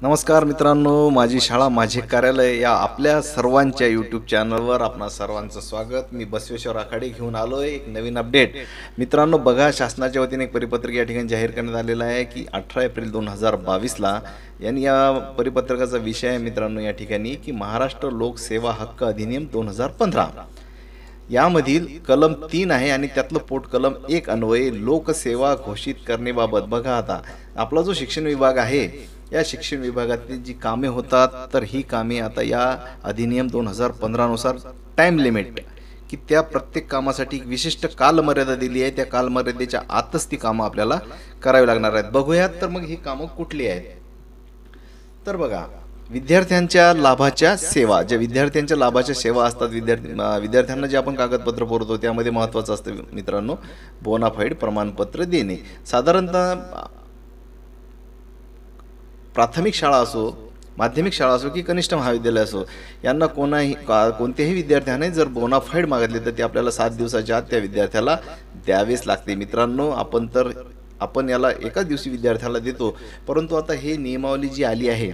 नमस्कार मित्रांनो, माझी शाळा माझे कार्यालय या आपल्या सर्वांच्या यूट्यूब चॅनलवर आपणा सर्वांचं स्वागत। मी बसवेश्वर आखाडे घेऊन आलोय एक नवीन अपडेट। मित्रांनो बघा, शासनाच्या वतीने एक परिपत्रक या ठिकाणी जाहीर करण्यात आलेलं आहे की 18 एप्रिल 2022ला यांनी या परिपत्रकाचा विषय आहे मित्रांनो या ठिकाणी की महाराष्ट्र लोकसेवा हक्क अधिनियम 2015 यामधील कलम 3 आहे आणि त्यातलं पोटकलम 1 अन्वये लोकसेवा घोषित करण्याबाबत बघा, आता आपला जो शिक्षण विभाग आहे या शिक्षण विभागातील जी कामे होतात तर ही कामे आता या अधिनियम 2015 नुसार टाइम लिमिट की त्या प्रत्येक कामासाठी एक विशिष्ट कालमर्यादा दिली आहे। त्या कालमर्यादेच्या आतच ती कामं आपल्याला करावी लागणार आहेत। बघूयात तर मग ही कामं कुठली आहेत। तर बघा, विद्यार्थ्यांच्या लाभाच्या सेवा, ज्या विद्यार्थ्यांच्या लाभाच्या सेवा असतात, विद्यार्थ्यांना जे आपण कागदपत्र पुरवतो त्यामध्ये महत्त्वाचं असतं मित्रांनो बोनाफाईड प्रमाणपत्र देणे। साधारणतः प्राथमिक शाळा असो, माध्यमिक शाळा असो की कनिष्ठ महाविद्यालय असो, यांना कोणत्याही विद्यार्थ्याने जर बोनाफाईड मागितले तर ते आपल्याला 7 दिवसाच्या आत त्या विद्यार्थ्याला द्यावेच लागते। मित्रांनो आपण याला एकाच दिवशी विद्यार्थ्याला देतो, परंतु आता हे नियमावली जी आली आहे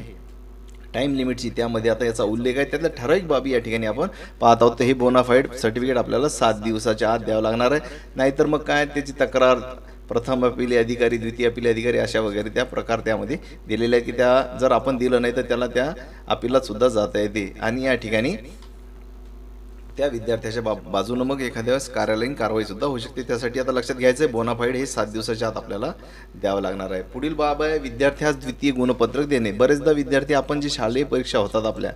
टाइम लिमिटची त्यामध्ये आता याचा उल्लेख आहे। त्यातल्या ठराविक बाबी या ठिकाणी आपण पाहत आहोत। हे बोनाफाईड सर्टिफिकेट आपल्याला 7 दिवसाच्या आत द्यावं लागणार आहे, नाहीतर मग काय त्याची तक्रार प्रथम अपील अधिकारी, द्वितीय अपील अधिकारी अशा वगैरे त्या प्रकार त्यामध्ये दिलेले आहेत की त्या जर आपण दिलं नाही तर त्याला त्या अपीलात सुद्धा जाता येते आणि या ठिकाणी त्या विद्यार्थ्याच्या बाजूने मग एखाद्या वेळेस कार्यालयीन कारवाई सुद्धा होऊ शकते। त्यासाठी आता लक्षात घ्यायचं आहे बोनाफाईड हे 7 दिवसाच्या आत आपल्याला द्यावं लागणार आहे। पुढील बाब आहे विद्यार्थ्यास द्वितीय गुणपत्रक देणे। बरेचदा विद्यार्थी आपण जी शालेय परीक्षा होतात आपल्या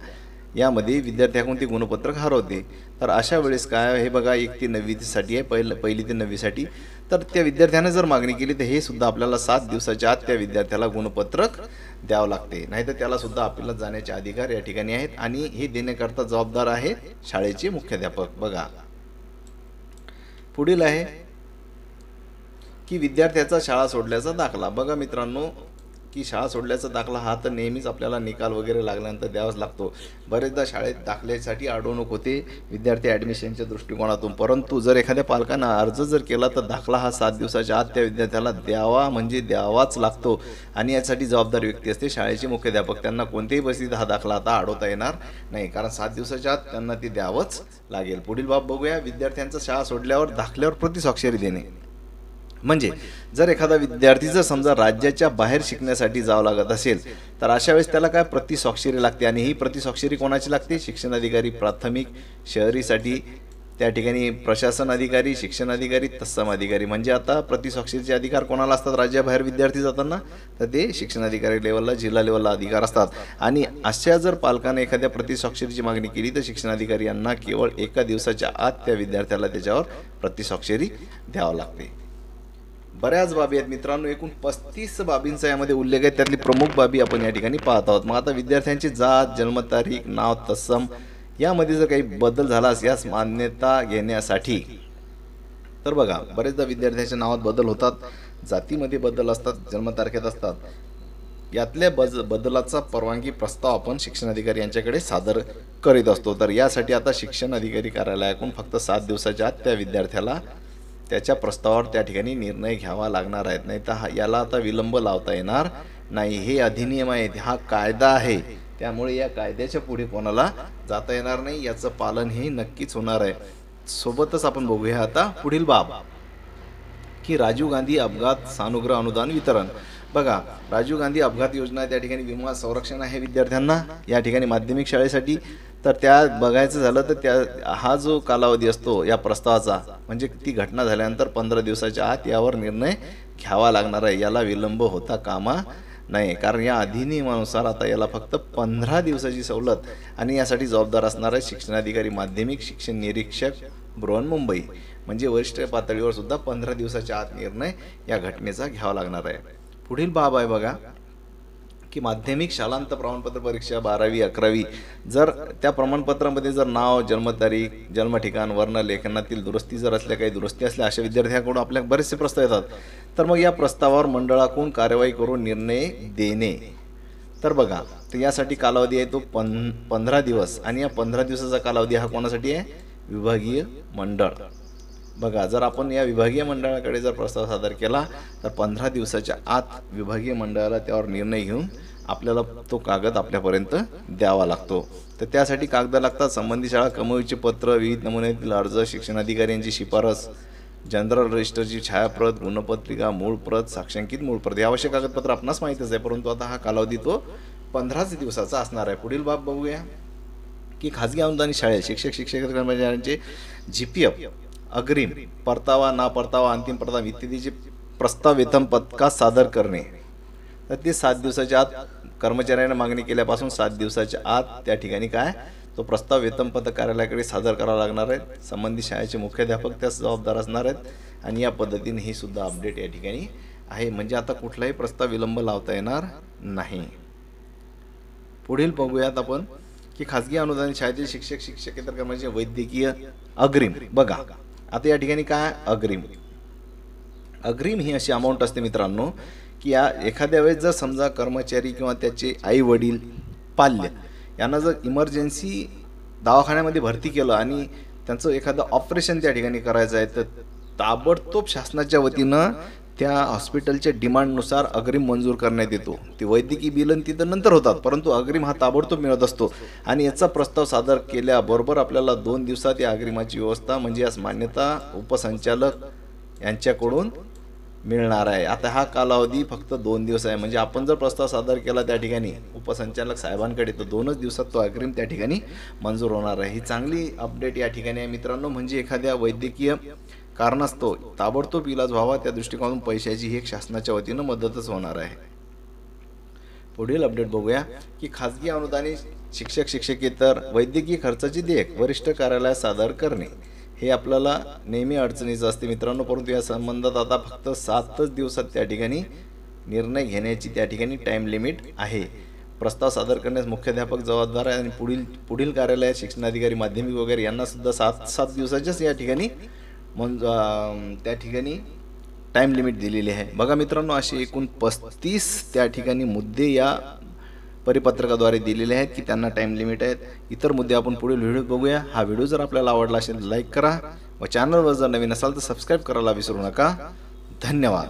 यामध्ये विद्यार्थ्याकडून ते गुणपत्रक हरवते, तर अशा वेळेस काय हे बघा 1 ते 9वी साठी आहे, पहिली ते 9वी साठी। तर त्या विद्यार्थ्याने जर मागणी केली तर हे सुद्धा आपल्याला 7 दिवसाच्या आत त्या विद्यार्थ्याला गुणपत्रक द्यावं लागते, नाहीतर त्याला सुद्धा अपीलात जाण्याचे अधिकार या ठिकाणी आहेत आणि हे देण्याकरता जबाबदार आहेत शाळेचे मुख्याध्यापक। बघा पुढील आहे की विद्यार्थ्याचा शाळा सोडल्याचा दाखला। बघा मित्रांनो की शाळा सोडल्याचा दाखला हा तर नेहमीच आपल्याला निकाल वगैरे लागल्यानंतर द्यावाच लागतो। बरेचदा शाळेत दाखल्यासाठी अडवणूक होते विद्यार्थी ॲडमिशनच्या दृष्टिकोनातून, परंतु जर एखाद्या पालकांना अर्ज जर केला तर दाखला हा 7 दिवसाच्या आत त्या विद्यार्थ्याला द्यावा म्हणजे द्यावाच लागतो आणि यासाठी जबाबदार व्यक्ती असते शाळेचे मुख्याध्यापक। त्यांना कोणत्याही परिस्थितीत हा दाखला आता अडवता येणार नाही, कारण 7 दिवसाच्या आत त्यांना ते द्यावंच लागेल। पुढील बाब बघूया, विद्यार्थ्यांचा शाळा सोडल्यावर दाखल्यावर प्रतिस्वाक्षरी देणे। म्हणजे जर एखादा विद्यार्थी जर समजा राज्याच्या बाहेर शिकण्यासाठी जावं लागत असेल तर अशा वेळेस त्याला काय प्रतिस्वाक्षरी लागते आणि ही प्रतिस्वाक्षरी कोणाची लागते? शिक्षण अधिकारी, प्राथमिक शहरीसाठी त्या ठिकाणी प्रशासन अधिकारी, शिक्षण अधिकारी, तत्सम अधिकारी। म्हणजे आता प्रतिस्वाक्षरीचे अधिकार कोणाला असतात राज्याबाहेर विद्यार्थी जाताना? तर ते शिक्षण अधिकारी लेवलला, जिल्हा लेवलला अधिकार असतात आणि अशा जर पालकाने एखाद्या प्रतिस्वाक्षरीची मागणी केली तर शिक्षण अधिकारी यांना केवळ 1 दिवसाच्या आत त्या विद्यार्थ्याला त्याच्यावर प्रतिस्वाक्षरी द्यावं लागते। बऱ्याच बाबी आहेत मित्रांनो, एकूण 35 बाबींचा यामध्ये उल्लेख आहे। त्यातली प्रमुख बाबी आपण या ठिकाणी पाहत आहोत। मग आता विद्यार्थ्यांची जात, जन्मतारीख, नाव, तत्सम यामध्ये जर काही बदल झालास यास मान्यता घेण्यासाठी तर बघा बरेचदा विद्यार्थ्यांच्या नावात बदल होतात, जातीमध्ये बदल असतात, जन्मतारखेत असतात। यातल्या बदलाचा परवानगी प्रस्ताव आपण शिक्षण अधिकारी यांच्याकडे सादर करीत असतो। तर यासाठी आता शिक्षण अधिकारी कार्यालयाकडून फक्त 7 दिवसाच्या आत त्या विद्यार्थ्याला त्याच्या प्रस्तावावर त्या ठिकाणी निर्णय घ्यावा लागणार आहेत, नाही तर याला आता विलंब लावता येणार नाही। हे अधिनियम आहे, हा कायदा आहे, त्यामुळे या कायद्याच्या पुढे कोणाला जाता येणार नाही, याचं पालन हे नक्कीच होणार आहे। सोबतच आपण बघूया आता पुढील बाब की राजीव गांधी अपघात सानुग्रह अनुदान वितरण। बघा राजीव गांधी अपघात योजना त्या ठिकाणी विमा संरक्षण आहे विद्यार्थ्यांना या ठिकाणी माध्यमिक शाळेसाठी। तर त्या बघायचं झालं तर हा जो कालावधी असतो या प्रस्तावाचा म्हणजे ती घटना झाल्यानंतर 15 दिवसाच्या आत यावर निर्णय घ्यावा लागणार आहे, याला विलंब होता कामा नाही, कारण या अधिनियमानुसार आता याला फक्त 15 दिवसाची सवलत आणि यासाठी जबाबदार असणार आहे शिक्षणाधिकारी, माध्यमिक शिक्षण निरीक्षक, बृहन्मुंबई। म्हणजे वरिष्ठ पातळीवर सुद्धा 15 दिवसाच्या आत निर्णय या घटनेचा घ्यावा लागणार आहे। पुढील बाब आहे बघा की माध्यमिक शालांत प्रमाणपत्र परीक्षा 12वी 11वी जर त्या प्रमाणपत्रामध्ये जर नाव, जन्मतारीख, जन्म ठिकाण, वर्ण लेखनातील दुरुस्ती जर असल्या, काही दुरुस्ती असल्या अशा विद्यार्थ्यांकडून आपल्या बरेचसे प्रस्ताव येतात, तर मग या प्रस्तावावर मंडळाकडून कारवाई करून निर्णय देणे। तर बघा तर यासाठी कालावधी आहे तो 15 दिवस आणि या 15 दिवसाचा कालावधी हा कोणासाठी आहे? विभागीय मंडळ। बघा जर आपण या विभागीय मंडळाकडे जर प्रस्ताव सादर केला तर 15 दिवसाच्या आत विभागीय मंडळाला त्यावर निर्णय घेऊन आपल्याला तो कागद आपल्यापर्यंत द्यावा लागतो. तर त्यासाठी कागद लागतात. संबंधित शाळा कमविचे पत्र, विविध नमुन्यातील अर्ज, शिक्षणाधिकारी यांची शिफारस, जनरल रजिस्टरची छायाप्रत, गुणपत्रिका, मूळ प्रत, साक्षांकित मूळ प्रत, हे आवश्यक कागदपत्र आपणास माहीतच आहे. परंतु आता हा कालावधी तो 15 दिवसाचा असणार आहे. पुढील बाब बघूया की खाजगी अनुदानित शाळेत शिक्षक कर्मचाऱ्यांचे GPF, अग्रिम, परतावा, ना परतावा, अंतिम परतावा इत्यादीचे प्रस्ताव वेतन पत्रकात सादर करणे. तर ते 7 दिवसाच्या आत कर्मचाऱ्यांना मागणी केल्यापासून 7 दिवसाच्या आत त्या ठिकाणी काय तो प्रस्ताव वेतन पत्र कार्यालयाकडे सादर करावा लागणार आहे. संबंधित शाळेचे मुख्याध्यापक त्यास जबाबदार असणार आहेत आणि या पद्धतीने ही सुद्धा अपडेट या ठिकाणी आहे. म्हणजे आता कुठलाही प्रस्ताव विलंब लावता येणार नाही. पुढील बघूयात आपण की खाजगी अनुदानित शाळेतील शिक्षकेतर कर्मचारी वैद्यकीय अग्रिम. बघा आता या ठिकाणी काय अग्रिम ही अशी अमाऊंट असते मित्रांनो की या एखाद्या वेळेस जर समजा कर्मचारी किंवा त्याचे आई वडील पाल्य यांना जर इमर्जन्सी दवाखान्यामध्ये भरती केलं आणि त्यांचं एखादं ऑपरेशन त्या ठिकाणी करायचं आहे तर ताबडतोब शासनाच्या वतीनं त्या हॉस्पिटलच्या डिमांडनुसार अग्रिम मंजूर करण्यात येतो. ती वैद्यकीय बिल ती तर नंतर होतात, परंतु अग्रिम हा ताबडतोब मिळत असतो. आणि याचा प्रस्ताव सादर केल्याबरोबर आपल्याला 2 दिवसात या अग्रिमाची व्यवस्था म्हणजे यास मान्यता उपसंचालक यांच्याकडून मिळणार आहे. आता हा कालावधी फक्त 2 दिवस आहे. म्हणजे आपण जर प्रस्ताव सादर केला त्या ठिकाणी उपसंचालक साहेबांकडे तर 2च दिवसात तो अग्रिम त्या ठिकाणी मंजूर होणार आहे. ही चांगली अपडेट या ठिकाणी आहे मित्रांनो. म्हणजे एखाद्या वैद्यकीय कारणास्तव ताबडतोब इलाज व्हावा त्या दृष्टिकोनातून पैशाची ही एक शासनाच्या वतीनं मदतच होणार आहे. पुढील अपडेट बघूया की खाजगी अनुदानित शिक्षकेतर वैद्यकीय खर्चाची देयक वरिष्ठ कार्यालयात सादर करणे. हे आपल्याला नेहमी अडचणीचं असते मित्रांनो, परंतु या संबंधात आता फक्त 7च दिवसात त्या ठिकाणी निर्णय घेण्याची त्या ठिकाणी टाईम लिमिट आहे. प्रस्ताव सादर करण्यास मुख्याध्यापक जबाबदार आहे आणि पुढील कार्यालयात शिक्षणाधिकारी माध्यमिक वगैरे यांना सुद्धा 7 दिवसाच्याच या ठिकाणी त्या ठिकाणी टाईम लिमिट दिलेली आहे. बघा मित्रांनो असे एकूण 35 त्या ठिकाणी मुद्दे या परिपत्रकाद्वारे दिलेले आहेत की त्यांना टाईम लिमिट आहेत. इतर मुद्दे आपण पुढील व्हिडिओ बघूया. हा व्हिडिओ जर आपल्याला आवडला असेल लाईक करा व चॅनलवर जर नवीन असाल तर सबस्क्राईब करायला विसरू नका. धन्यवाद.